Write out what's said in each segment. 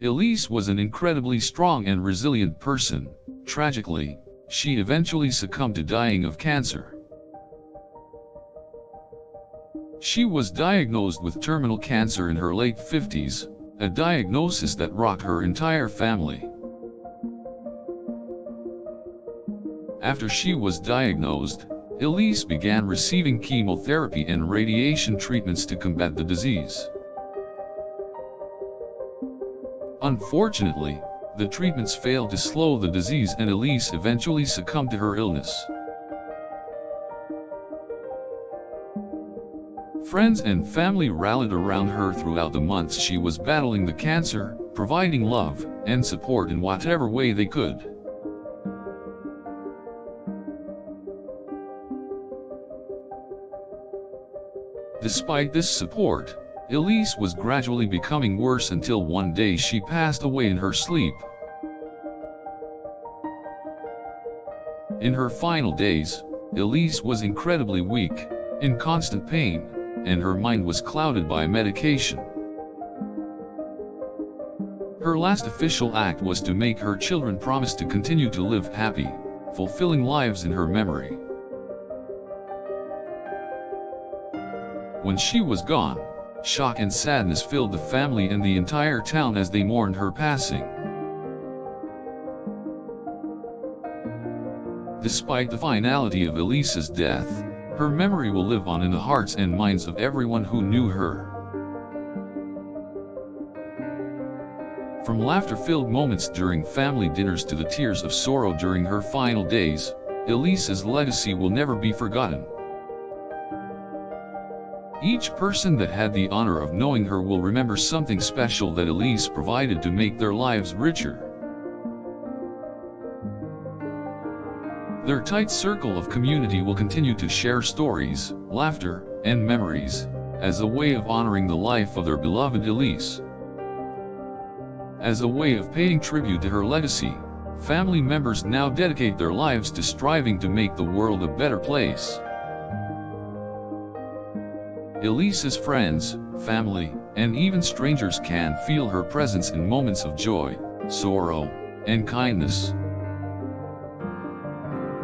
Elise was an incredibly strong and resilient person. Tragically, she eventually succumbed to dying of cancer. She was diagnosed with terminal cancer in her late 50s, a diagnosis that rocked her entire family. After she was diagnosed, Elise began receiving chemotherapy and radiation treatments to combat the disease. Unfortunately, the treatments failed to slow the disease and Elise eventually succumbed to her illness. Friends and family rallied around her throughout the months she was battling the cancer, providing love and support in whatever way they could. Despite this support, Elise was gradually becoming worse until one day she passed away in her sleep. In her final days, Elise was incredibly weak, in constant pain, and her mind was clouded by medication. Her last official act was to make her children promise to continue to live happy, fulfilling lives in her memory. When she was gone, shock and sadness filled the family and the entire town as they mourned her passing. Despite the finality of Elise's death, her memory will live on in the hearts and minds of everyone who knew her. From laughter-filled moments during family dinners to the tears of sorrow during her final days, Elise's legacy will never be forgotten. Each person that had the honor of knowing her will remember something special that Elise provided to make their lives richer. Their tight circle of community will continue to share stories, laughter, and memories, as a way of honoring the life of their beloved Elise. As a way of paying tribute to her legacy, family members now dedicate their lives to striving to make the world a better place. Elise's friends, family, and even strangers can feel her presence in moments of joy, sorrow, and kindness.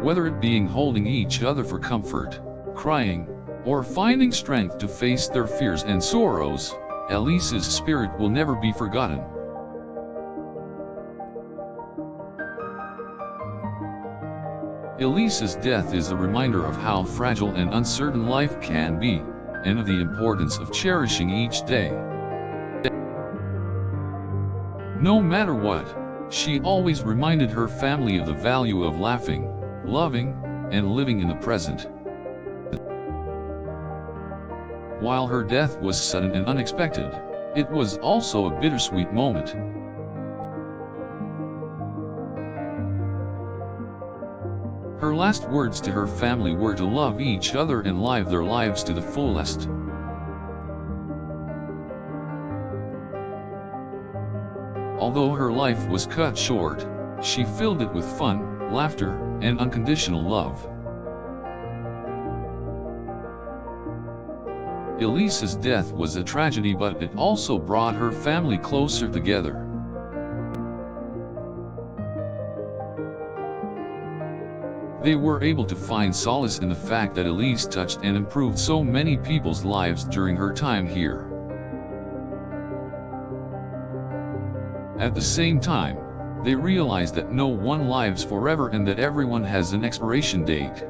Whether it being holding each other for comfort, crying, or finding strength to face their fears and sorrows, Elise's spirit will never be forgotten. Elise's death is a reminder of how fragile and uncertain life can be, and of the importance of cherishing each day. No matter what, she always reminded her family of the value of laughing, loving, and living in the present. While her death was sudden and unexpected, it was also a bittersweet moment. Her last words to her family were to love each other and live their lives to the fullest. Although her life was cut short, she filled it with fun, laughter, and unconditional love. Elise's death was a tragedy, but it also brought her family closer together. They were able to find solace in the fact that Elise touched and improved so many people's lives during her time here. At the same time, they realized that no one lives forever and that everyone has an expiration date.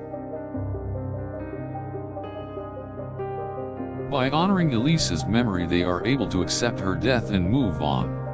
By honoring Elise's memory, they are able to accept her death and move on.